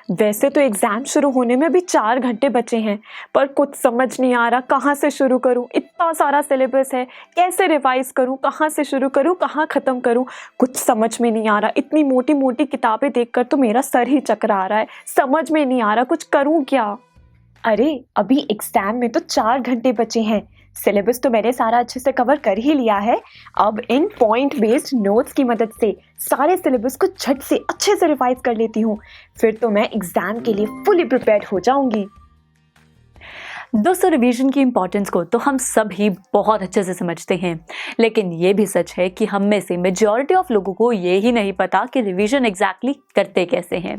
वैसे तो एग्ज़ाम शुरू होने में अभी 4 घंटे बचे हैं, पर कुछ समझ नहीं आ रहा कहाँ से शुरू करूँ। इतना सारा सिलेबस है, कैसे रिवाइज़ करूँ, कहाँ से शुरू करूँ, कहाँ ख़त्म करूँ, कुछ समझ में नहीं आ रहा। इतनी मोटी-मोटी किताबें देखकर तो मेरा सर ही चकरा रहा है, समझ में नहीं आ रहा कुछ करूँ क्या? अरे! अभी एग्ज़ाम में तो 4 घंटे बचे हैं। सिलेबस तो मैंने सारा अच्छे से कवर कर ही लिया है। अब इन पॉइंट बेस्ड नोट्स की मदद से सारे सिलेबस को झट से अच्छे से रिवाइज़ कर लेती हूँ। फिर तो मैं एग्ज़ाम के लिए फुली प्रिपेयर्ड हो जाऊँगी। दोस्तों, रिवीजन की इम्पोर्टेंस को तो हम सब ही बहुत अच्छे से समझते हैं, लेकिन ये भी सच है कि हम में से मेजॉरिटी ऑफ लोगों को ये ही नहीं पता कि रिवीजन एग्जैक्टली करते कैसे हैं।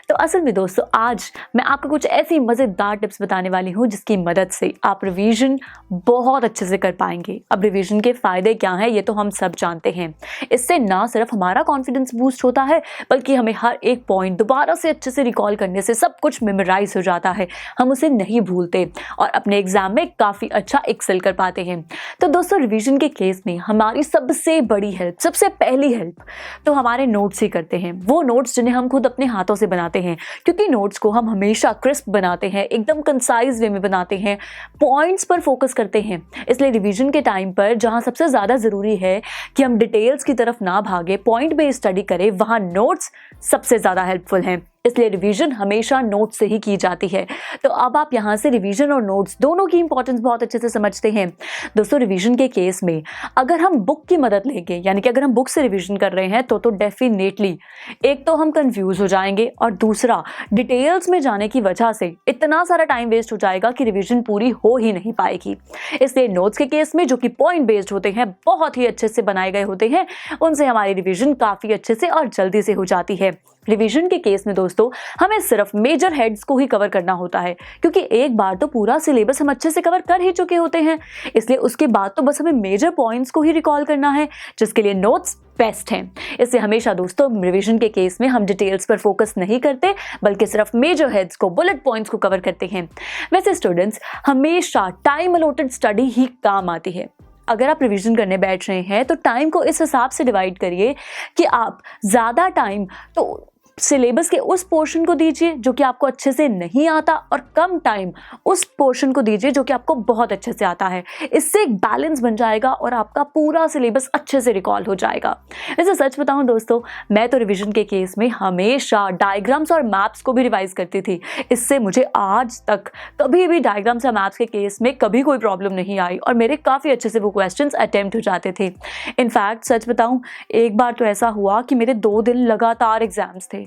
तो असल में दोस्तों, आज मैं आपको कुछ ऐसी मज़ेदार टिप्स बताने वाली हूँ जिसकी मदद से आप रिवीजन बहुत अच्छे से कर पाएंगे। अब रिवीजन के फ़ायदे क्या हैं ये तो हम सब जानते हैं। इससे ना सिर्फ हमारा कॉन्फिडेंस बूस्ट होता है, बल्कि हमें हर एक पॉइंट दोबारा से अच्छे से रिकॉल करने से सब कुछ मेमोराइज हो जाता है, हम उसे नहीं भूलते और अपने एग्जाम में काफ़ी अच्छा एक्सेल कर पाते हैं। तो दोस्तों, रिवीजन के केस में हमारी सबसे बड़ी हेल्प, सबसे पहली हेल्प तो हमारे नोट्स ही करते हैं। वो नोट्स जिन्हें हम खुद अपने हाथों से बनाते हैं, क्योंकि नोट्स को हम हमेशा क्रिस्प बनाते हैं, एकदम कंसाइज वे में बनाते हैं, पॉइंट्स पर फोकस करते हैं। इसलिए रिवीजन के टाइम पर जहाँ सबसे ज़्यादा ज़रूरी है कि हम डिटेल्स की तरफ ना भागे, पॉइंट बेस्ड स्टडी करें, वहाँ नोट्स सबसे ज़्यादा हेल्पफुल हैं। इसलिए रिवीजन हमेशा नोट्स से ही की जाती है। तो अब आप यहाँ से रिवीजन और नोट्स दोनों की इंपॉर्टेंस बहुत अच्छे से समझते हैं। दोस्तों, रिवीजन के केस में अगर हम बुक की मदद लेंगे, यानी कि अगर हम बुक से रिवीजन कर रहे हैं तो डेफिनेटली एक तो हम कंफ्यूज हो जाएंगे और दूसरा डिटेल्स में जाने की वजह से इतना सारा टाइम वेस्ट हो जाएगा कि रिवीजन पूरी हो ही नहीं पाएगी। इसलिए नोट्स के केस में, जो कि पॉइंट बेस्ड होते हैं, बहुत ही अच्छे से बनाए गए होते हैं, उनसे हमारी रिवीजन काफ़ी अच्छे से और जल्दी से हो जाती है। रिवीजन के केस में दोस्तों, हमें सिर्फ मेजर हेड्स को ही कवर करना होता है, क्योंकि एक बार तो पूरा सिलेबस हम अच्छे से कवर कर ही चुके होते हैं। इसलिए उसके बाद तो बस हमें मेजर पॉइंट्स को ही रिकॉल करना है, जिसके लिए नोट्स बेस्ट हैं। इससे हमेशा दोस्तों, रिवीजन के केस में हम डिटेल्स पर फोकस नहीं करते, बल्कि सिर्फ मेजर हेड्स को, बुलेट पॉइंट्स को कवर करते हैं। वैसे स्टूडेंट्स, हमेशा टाइम अलॉटेड स्टडी ही काम आती है। अगर आप रिवीजन करने बैठ रहे हैं तो टाइम को इस हिसाब से डिवाइड करिए कि आप ज़्यादा टाइम तो सिलेबस के उस पोर्शन को दीजिए जो कि आपको अच्छे से नहीं आता, और कम टाइम उस पोर्शन को दीजिए जो कि आपको बहुत अच्छे से आता है। इससे एक बैलेंस बन जाएगा और आपका पूरा सिलेबस अच्छे से रिकॉल हो जाएगा। वैसे सच बताऊं दोस्तों, मैं तो रिवीजन के केस में हमेशा डायग्राम्स और मैप्स को भी रिवाइज करती थी। इससे मुझे आज तक कभी भी डायग्राम्स या मैप्स के केस में कभी कोई प्रॉब्लम नहीं आई और मेरे काफ़ी अच्छे से वो क्वेश्चंस अटेम्प्ट हो जाते थे। इनफैक्ट सच बताऊं, एक बार तो ऐसा हुआ कि मेरे 2 दिन लगातार एग्जाम्स थे।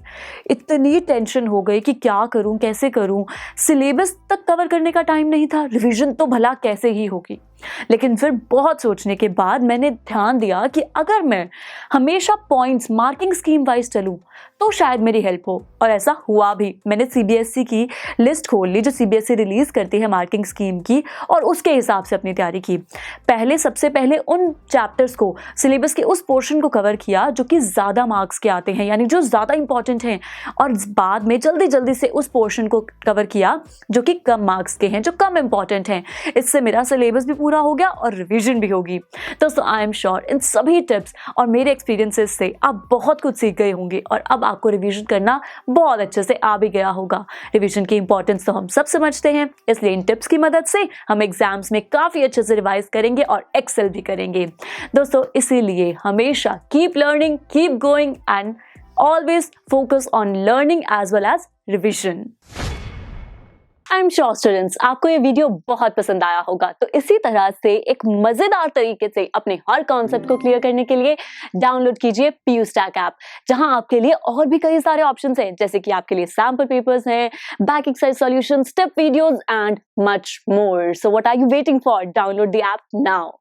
इतनी टेंशन हो गई कि क्या करूं, कैसे करूं, सिलेबस तक कवर करने का टाइम नहीं था, रिवीजन तो भला कैसे ही होगी। लेकिन फिर बहुत सोचने के बाद मैंने ध्यान दिया कि अगर मैं हमेशा पॉइंट्स मार्किंग स्कीम वाइज चलूं तो शायद मेरी हेल्प हो, और ऐसा हुआ भी। मैंने सीबीएसई की लिस्ट खोल ली जो सीबीएसई रिलीज करती है मार्किंग स्कीम की, और उसके हिसाब से अपनी तैयारी की। सबसे पहले उन चैप्टर्स को, सिलेबस के उस पोर्शन को कवर किया जो कि ज़्यादा मार्क्स के आते हैं, यानी जो ज़्यादा इंपॉर्टेंट हैं, और बाद में जल्दी जल्दी से उस पोर्शन को कवर किया जो कि कम मार्क्स के हैं, जो कम इंपॉर्टेंट हैं। इससे मेरा सिलेबस भी पूरा हो गया और रिवीजन भी होगी। दोस्तों, आई एम श्योर इन सभी टिप्स और मेरे एक्सपीरियंसेस से आप बहुत कुछ सीख गए होंगे और अब आपको रिवीजन करना बहुत अच्छे से आ भी गया होगा। रिवीजन की इंपॉर्टेंस तो हम सब समझते हैं, इसलिए इन टिप्स की मदद से हम एग्जाम्स में काफी अच्छे से रिवाइज करेंगे और एक्सेल भी करेंगे। दोस्तों, इसीलिए हमेशा keep learning, keep going and always focus on learning as well as revision. I am sure students, आपको ये वीडियो बहुत पसंद आया होगा। तो इसी तरह से एक मजेदार तरीके से अपने हर कॉन्सेप्ट को क्लियर करने के लिए डाउनलोड कीजिए PU Stack ऐप, जहां आपके लिए और भी कई सारे ऑप्शंस हैं, जैसे कि आपके लिए सैंपल पेपर्स हैं, back exercise solutions, step videos and much more. So what are you waiting for? Download the app now.